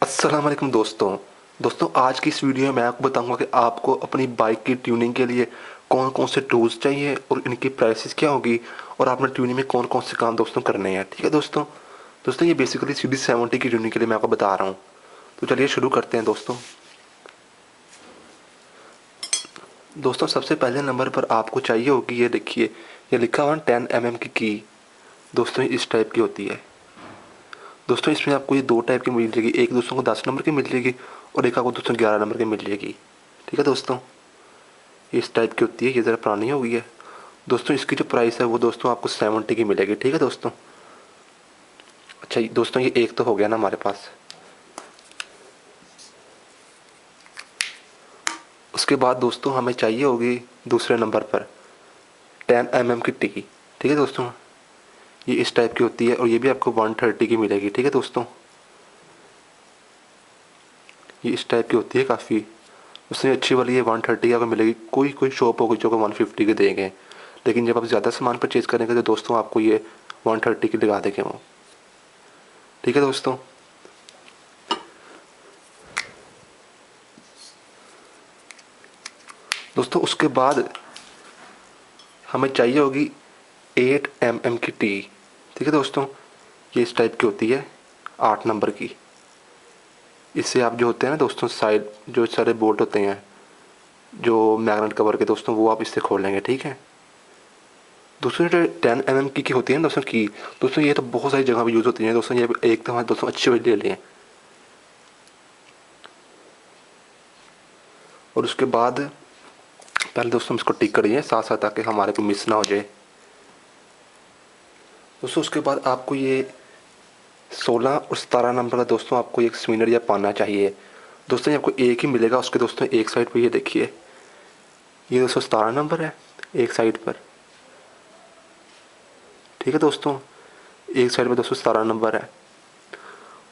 अस्सलाम वालेकुम दोस्तों आज की इस वीडियो में मैं आपको बताऊंगा कि आपको अपनी बाइक की ट्यूनिंग के लिए कौन कौन से टूल्स चाहिए और इनकी प्राइसेस क्या होगी और आपने ट्यूनिंग में कौन कौन से काम दोस्तों करने हैं। ठीक है दोस्तों ये बेसिकली CD70 की ट्यूनिंग के लिए मैं आपको बता रहा हूँ। तो चलिए शुरू करते हैं दोस्तों सबसे पहले नंबर पर आपको चाहिए होगी, ये देखिए, ये लिखा हुआ 10 mm की दोस्तों इस टाइप की होती है। दोस्तों इसमें आपको ये दो टाइप की मिल जाएगी, एक दोस्तों को 10 नंबर की मिल जाएगी और एक आपको दोस्तों 11 नंबर की मिल जाएगी। ठीक है दोस्तों, इस टाइप की होती है, ये ज़रा पुरानी हो गई है। दोस्तों इसकी जो प्राइस है वो दोस्तों आपको 70 की मिलेगी। ठीक है दोस्तों। अच्छा दोस्तों ये एक तो हो गया ना हमारे पास। उसके बाद दोस्तों हमें चाहिए होगी दूसरे नंबर पर 10 mm की टी। ठीक है दोस्तों, ये इस टाइप की होती है और ये भी आपको 130 की मिलेगी। ठीक है दोस्तों, ये इस टाइप की होती है काफ़ी। उससे अच्छी वाली ये 130 आपको मिलेगी। कोई कोई शॉप होगी जो को 150 के देंगे, लेकिन जब आप ज़्यादा सामान परचेज़ करेंगे तो दोस्तों आपको ये 130 की लगा देंगे वो। ठीक है दोस्तों उसके बाद हमें चाहिए होगी 8 mm की टी। ठीक है दोस्तों, ये इस टाइप की होती है 8 नंबर की। इससे आप जो होते हैं ना दोस्तों, साइड जो सारे बोल्ट होते हैं जो मैग्नेट कवर के दोस्तों, वो आप इससे खोल लेंगे। ठीक है दोस्तों, जो 10 mm की होती है ना दोस्तों की, दोस्तों ये तो बहुत सारी जगह पर यूज़ होती है दोस्तों। ये एक तो दोस्तों अच्छे वाली ले लें। और उसके बाद पहले दोस्तों इसको टिक करिए साथ साथ, ताकि हमारे को मिस ना हो जाए दोस्तों। उसके बाद आपको ये 16 और 17 नंबर का दोस्तों आपको एक स्विनर या पाना चाहिए। दोस्तों ये आपको एक ही मिलेगा उसके दोस्तों एक साइड पर। ये देखिए, ये दोस्तों 17 नंबर है एक साइड पर। ठीक है दोस्तों, एक साइड पर दोस्तों 17 नंबर है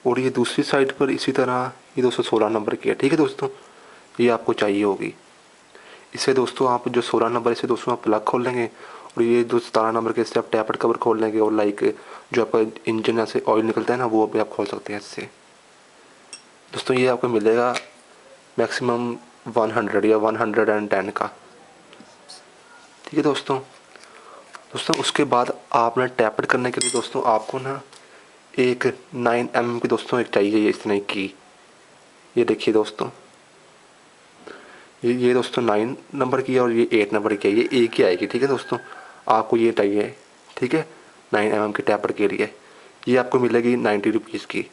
और ये दूसरी साइड पर इसी तरह ये दोस्तों 16 नंबर की है। ठीक है दोस्तों, ये आपको चाहिए होगी। इसे दोस्तों आप जो 16 नंबर, इसे दोस्तों आप प्लग खोल लेंगे और ये जो 17 नंबर के इससे आप टैपर्ड कवर खोल लेंगे और लाइक जो आपका इंजन से ऑयल निकलता है ना, वो भी आप खोल सकते हैं इससे। दोस्तों ये आपको मिलेगा मैक्सिमम 100 या 110 का। ठीक है दोस्तों उसके बाद आपने टैपर्ड करने के लिए दोस्तों आपको ना एक 9 mm की दोस्तों एक चाहिए, ये इस तरह की। ये देखिए दोस्तों, ये दोस्तों 9 नंबर की है और ये 8 नंबर की है, ये एक ही आएगी। ठीक है दोस्तों, आपको ये चाहिए। ठीक है, 9 mm की टैपर के लिए ये आपको मिलेगी 90 रुपीज़ की।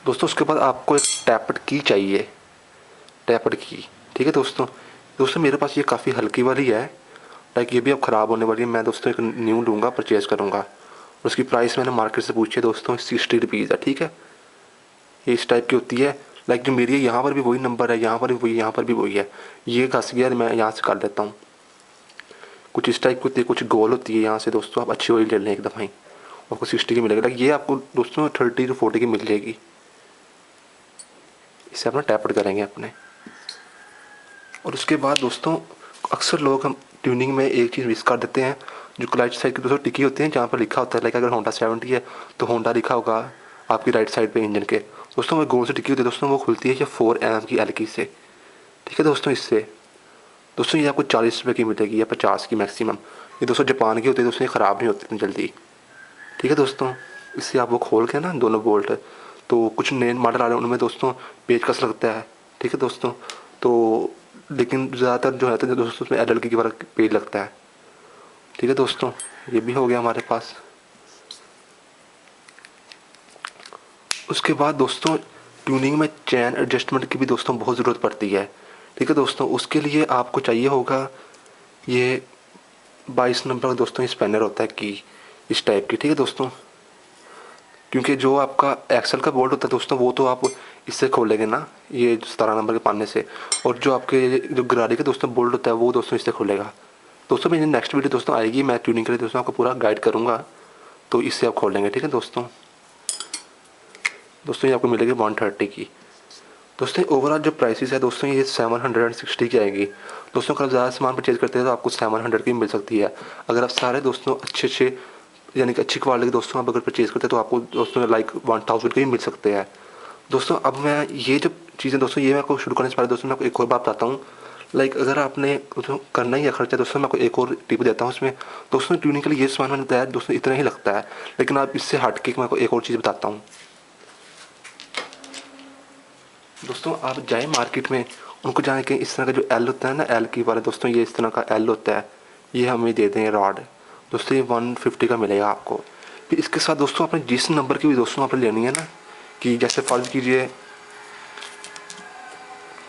दोस्तों उसके बाद आपको एक टैपर्ड की चाहिए, टैपर्ड की। ठीक है दोस्तों मेरे पास ये काफ़ी हल्की वाली है, लाइक ये भी अब ख़राब होने वाली है। मैं दोस्तों एक न्यू लूँगा, परचेज़ करूँगा और उसकी प्राइस मैंने मार्केट से पूछी है दोस्तों, 60 रुपीज़ है। ठीक है, ये इस टाइप की होती है। लाइक जो मेरी है यहाँ पर भी वही नंबर है, यहाँ पर भी वही, यहाँ पर भी वही है। ये घस गया, मैं यहाँ से कर लेता हूँ। कुछ इस टाइप की होती है, कुछ गोल होती है। यहाँ से दोस्तों आप अच्छी ऑयल ले लें एक दफ़ा ही, आपको 60 की मिलेगी। लाइक ये आपको दोस्तों 30 to 40 की मिल जाएगी। इसे अपना टैपड करेंगे अपने। और उसके बाद दोस्तों अक्सर लोग हम ट्यूनिंग में एक चीज़ मिस कर देते हैं, जो क्लच साइड की दोस्तों टिकी होती है, जहाँ पर लिखा होता है लाइक अगर होंडा 70 है तो होंडा लिखा होगा आपकी राइट साइड पे इंजन के। दोस्तों वो गोल से टिकी होती है दोस्तों, वो खुलती है ये 4 mm की एलकी से। ठीक है दोस्तों, इससे दोस्तों ये आपको 40 रुपये की मिलेगी या 50 की मैक्सिमम। ये दोस्तों जापान की होती है दोस्तों, ये ख़राब नहीं होती इतनी जल्दी। ठीक है दोस्तों, इससे आप वो खोल के ना दोनों बोल्ट, तो कुछ नए मॉडल आ रहे हैं उनमें दोस्तों पेचकस लगता है। ठीक है दोस्तों, तो लेकिन ज़्यादातर जो है तो दोस्तों उसमें एल की वाला पेज लगता है। ठीक है दोस्तों, ये भी हो गया हमारे पास। उसके बाद दोस्तों ट्यूनिंग में चैन एडजस्टमेंट की भी दोस्तों बहुत ज़रूरत पड़ती है। ठीक है दोस्तों, उसके लिए आपको चाहिए होगा ये 22 नंबर का दोस्तों स्पैनर होता है की, इस टाइप की। ठीक है दोस्तों, क्योंकि जो आपका एक्सल का बोल्ट होता है दोस्तों, वो तो आप इससे खोलेंगे ना, ये 17 नंबर के पाने से। और जो आपके जो गरारी का दोस्तों बोल्ट होता है वो दोस्तों इससे खोलेगा। दोस्तों मेरी नेक्स्ट वीडियो दोस्तों आएगी, मैं ट्यूनिंग के लिए दोस्तों आपको पूरा गाइड करूँगा, तो इससे आप खोल लेंगे। ठीक है दोस्तों ये आपको मिलेगी 130 की। दोस्तों ओवरऑल जो प्राइसेस है दोस्तों ये 760 की आएगी। दोस्तों अगर ज़्यादा सामान परचेज करते हैं तो आपको 700 की मिल सकती है। अगर आप सारे दोस्तों अच्छे यानी कि अच्छी क्वालिटी के दोस्तों आप अगर परचेज़ करते हैं तो आपको दोस्तों लाइक 1000 के भी मिल सकते हैं। दोस्तों अब मैं ये जो चीज़ें दोस्तों ये मैं आपको शुरू करने से पहले दोस्तों मैं आपको एक और बात बताता हूँ। लाइक अगर आपने दोस्तों करना ही है खर्चा, दोस्तों मैं आपको एक और टिप देता हूँ इसमें। दोस्तों ट्यूनिंग के लिए ये सामान मैंने बताया दोस्तों इतना ही लगता है, लेकिन आप इससे हट के मैं आपको एक और चीज़ बताता हूँ। दोस्तों आप जाए मार्केट में, उनको जाने के इस तरह का जो एल होता है ना, एल की वाले दोस्तों ये इस तरह का एल होता है, ये हमें दे दें रॉड। दोस्तों ये 150 का मिलेगा आपको। फिर इसके साथ दोस्तों आपने जिस नंबर की भी दोस्तों आपने लेनी है ना, कि जैसे फ़र्ज़ कीजिए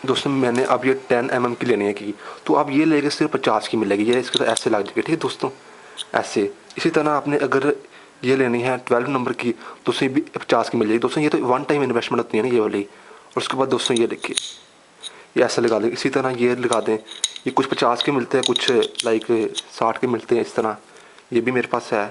दोस्तों मैंने अब ये 10 mm की लेनी है की, तो आप ये लेके सिर्फ 50 की मिलेगी, ये इसके साथ ऐसे लग जाएगी, ठीक है दोस्तों ऐसे। इसी तरह आपने अगर ये लेनी है 12 नंबर की, दोस्तों ये भी 50 की मिल जाएगी। दोस्तों ये तो वन टाइम इन्वेस्टमेंट होती है ना ये वाली। और उसके बाद दोस्तों ये देखिए ये ऐसे लगा दें। इसी तरह ये लगा दें, ये कुछ 50 के मिलते हैं, कुछ लाइक 60 के मिलते हैं इस तरह। ये भी मेरे पास है,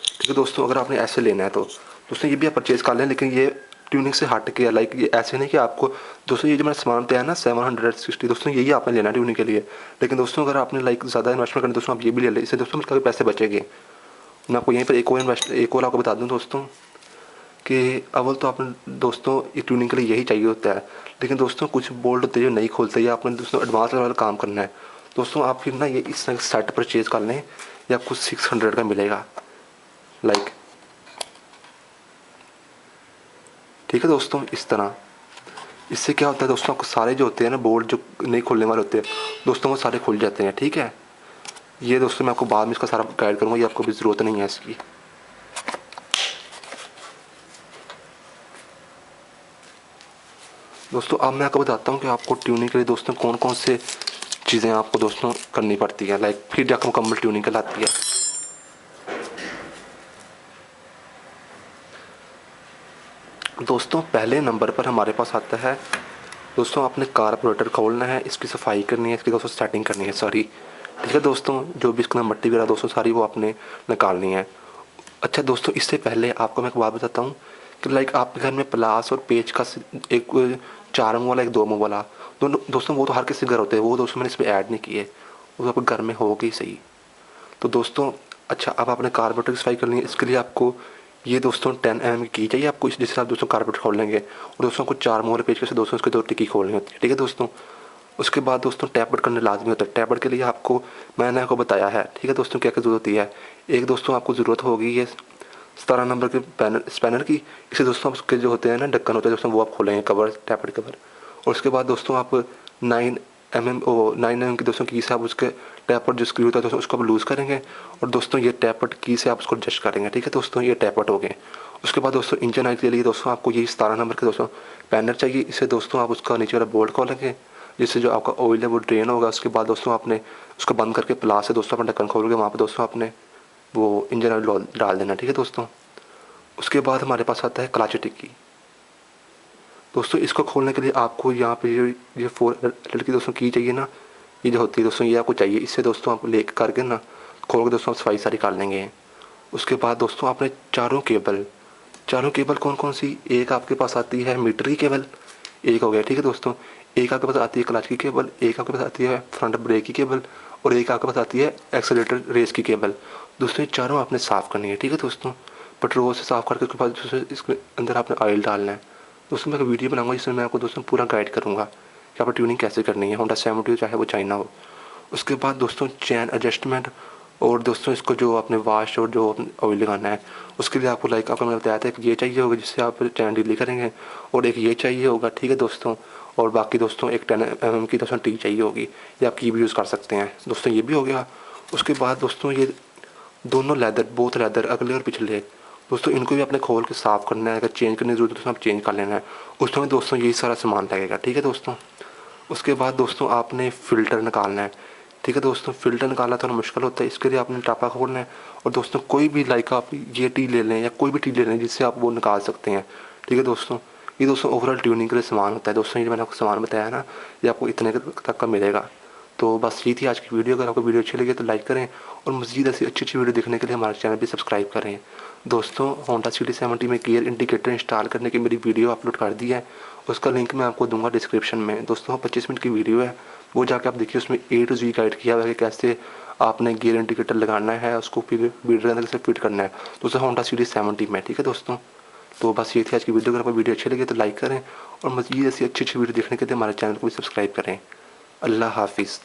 ठीक है दोस्तों। अगर आपने ऐसे लेना है तो दोस्तों ये भी आप परचेज़ कर लें, लेकिन ये ट्यूनिंग से हट के लाइक ये ऐसे नहीं कि आपको दोस्तों ये जो मैंने सामान बताया ना 760 दोस्तों यही आपने लेना है ट्यूनिंग के लिए। लेकिन दोस्तों अगर आपने लाइक ज़्यादा इन्वेस्टमेंट करनी दोस्तों आप ये भी ले लें, इससे दोस्तों काफ़ी पैसे बचेंगे। मैं आपको यहीं पर एक और आपको बता दूँ दोस्तों कि अव्वल तो आपने दोस्तों ये ट्यूनिंग के लिए यही चाहिए होता है, लेकिन दोस्तों कुछ बोल्ट होते हैं जो नहीं खोलते, या आपने दोस्तों एडवांस लेवल काम करना है दोस्तों, आप फिर ना ये इस तरह सेट परचेज़ कर लें, ये आपको 600 का मिलेगा लाइक, ठीक है दोस्तों इस तरह। इससे क्या होता है दोस्तों, आपको सारे जो होते हैं ना बोल्ट जो नहीं खोलने वाले होते हैं दोस्तों वो सारे खुल जाते हैं, ठीक है। ये दोस्तों मैं आपको बाद में इसका सारा गाइड करूँगा, ये आपको भी ज़रूरत नहीं है इसकी। दोस्तों अब मैं आपको बताता हूँ कि आपको ट्यूनिंग के लिए दोस्तों कौन कौन से चीज़ें आपको दोस्तों करनी पड़ती है, लाइक फिर जाकर मुकम्मल ट्यूनिंग कहलाती है। दोस्तों पहले नंबर पर हमारे पास आता है दोस्तों आपने कार्बोरेटर खोलना है, इसकी सफाई करनी है, इसकी दोस्तों सेटिंग करनी है सारी, ठीक है दोस्तों। जो भी इसके अंदर मट्टी वगैरह दोस्तों सारी वो आपने निकालनी है। अच्छा दोस्तों इससे पहले आपको मैं एक बात बताता हूँ कि लाइक आपके घर में प्लास और पेच का एक 4 मुँह वाला एक 2 मुँह वाला दोनों दोस्तों वो तो हर किसी घर होते हैं, वो दोस्तों मैंने इसमें ऐड नहीं किए, वो तो आपके घर में होगी सही। तो दोस्तों अच्छा अब आपने कार्बोरेटर की सफाई करनी है, इसके लिए आपको ये दोस्तों 10 mm की चाहिए आपको, इस जिससे आप दोस्तों कार्बोरेटर खोल लेंगे। और दोस्तों कुछ 4 मोहरे पेज के से दोस्तों उसके 2 टिक्की खोलनी होती है, ठीक है दोस्तों। उसके बाद दोस्तों टैबलेट करने लाजमी होता है। टैबलेट के लिए आपको मैंने आपको बताया है, ठीक है दोस्तों क्या क्या ज़रूरत होती है। एक दोस्तों आपको ज़रूरत होगी ये 17 नंबर के स्पैनर की, इसे दोस्तों उसके जो होते हैं ना ढक्कन होते हैं दोस्तों वो आप खोलेंगे कवर, टैबलेट कवर। और उसके बाद दोस्तों आप 9 mm की दोस्तों की से आप उसके टैपट जो स्क्रू होता है दोस्तों उसको आप लूज़ करेंगे, और दोस्तों ये टैपट की से आप उसको एडजस्ट करेंगे, ठीक है दोस्तों ये टैपट हो गए। उसके बाद दोस्तों इंजन ऑयल के लिए दोस्तों आपको ये 17 नंबर के दोस्तों पैनर चाहिए, इससे दोस्तों आप उसका नीचे वाला बोल्ट खोलेंगे, जिससे जो आपका ऑयल है वो ड्रेन होगा। उसके बाद दोस्तों आपने उसको बंद करके प्लास से दोस्तों अपना ढक्कन खोल के वहाँ पर दोस्तों आपने वो इंजन ऑयल डाल देना, ठीक है दोस्तों। उसके बाद हमारे पास आता है क्लच टिक्की। दोस्तों इसको खोलने के लिए आपको यहाँ पे ये 4 की दोस्तों की चाहिए ना, ये जो होती है दोस्तों ये आपको चाहिए, इससे दोस्तों आप ले करके ना खोल के दोस्तों आप सफाई सारी कर लेंगे। उसके बाद दोस्तों आपने चारों केबल कौन कौन सी, एक आपके पास आती है मीटर की केबल, एक हो गया, ठीक है दोस्तों। एक आपके पास आती है क्लच की केबल, एक आपके पास आती है फ्रंट ब्रेक की केबल, और एक आपके पास आती है एक्सेलेरेटर रेस की केबल। दोस्तों ये चारों आपने साफ़ करनी है, ठीक है दोस्तों। पेट्रोल से साफ़ करके उसके बाद दोस्तों इसके अंदर आपने ऑयल डालना है। दोस्तों मैं एक वीडियो बनाऊंगा जिसमें मैं आपको दोस्तों पूरा गाइड करूँगा कि आपको ट्यूनिंग कैसे करनी है, होंडा 70 चाहे वो चाइना हो। उसके बाद दोस्तों चैन एडजस्टमेंट, और दोस्तों इसको जो आपने वाश और जो ऑयल लगाना है उसके लिए आपको लाइक आपको मैंने बताया था, एक ये चाहिए होगा जिससे आप चैन डीली करेंगे, और एक ये चाहिए होगा, ठीक है दोस्तों। और बाकी दोस्तों एक 10 mm की दोस्तों टी चाहिए होगी, ये आप की भी यूज़ कर सकते हैं दोस्तों, ये भी हो गया। उसके बाद दोस्तों ये दोनों लेदर, बोथ लेदर अगले और पिछले दोस्तों इनको भी अपने खोल के साफ़ करना है, अगर चेंज करने की जरूरत है तो आप चेंज कर लेना है। उसमें दोस्तों यही सारा सामान लगेगा, ठीक है दोस्तों। उसके बाद दोस्तों आपने फ़िल्टर निकालना है, ठीक है दोस्तों। फ़िल्टर निकालना थोड़ा मुश्किल होता है, इसके लिए आपने टापा खोलना है, और दोस्तों कोई भी लाइक आप ये टी ले लें या कोई भी टी ले लें जिससे आप वो निकाल सकते हैं, ठीक है दोस्तों। ये दोस्तों ओवरऑल ट्यूनिंग के लिए सामान होता है दोस्तों, ये मैंने आपको सामान बताया ना, ये आपको इतने तक का मिलेगा। तो बस ये थी आज की वीडियो। अगर आपको वीडियो अच्छी लगी तो लाइक करें, और मज़ीद ऐसी अच्छी अच्छी वीडियो देखने के लिए हमारे चैनल भी सब्सक्राइब करें। दोस्तों होंडा सिटी 70 में गियर इंडिकेटर इंस्टॉल करने की मेरी वीडियो अपलोड कर दी है, उसका लिंक मैं आपको दूंगा डिस्क्रिप्शन में। दोस्तों 25 मिनट की वीडियो है, वो जाके आप देखिए, उसमें A to Z गाइड किया हुआ है कि कैसे आपने गियर इंडिकेटर लगाना है, उसको फिर मीटर के अंदर से फिट करना है। दोस्तों होंडा CD70 में, ठीक है दोस्तों। तो बस ये थी आज की वीडियो। अगर आपको वीडियो अच्छी लगी तो लाइक करें और मज़ीद ऐसी अच्छी अच्छी वीडियो देखने के लिए हमारे चैनल को भी सब्सक्राइब करें। अल्लाह हाफिज़।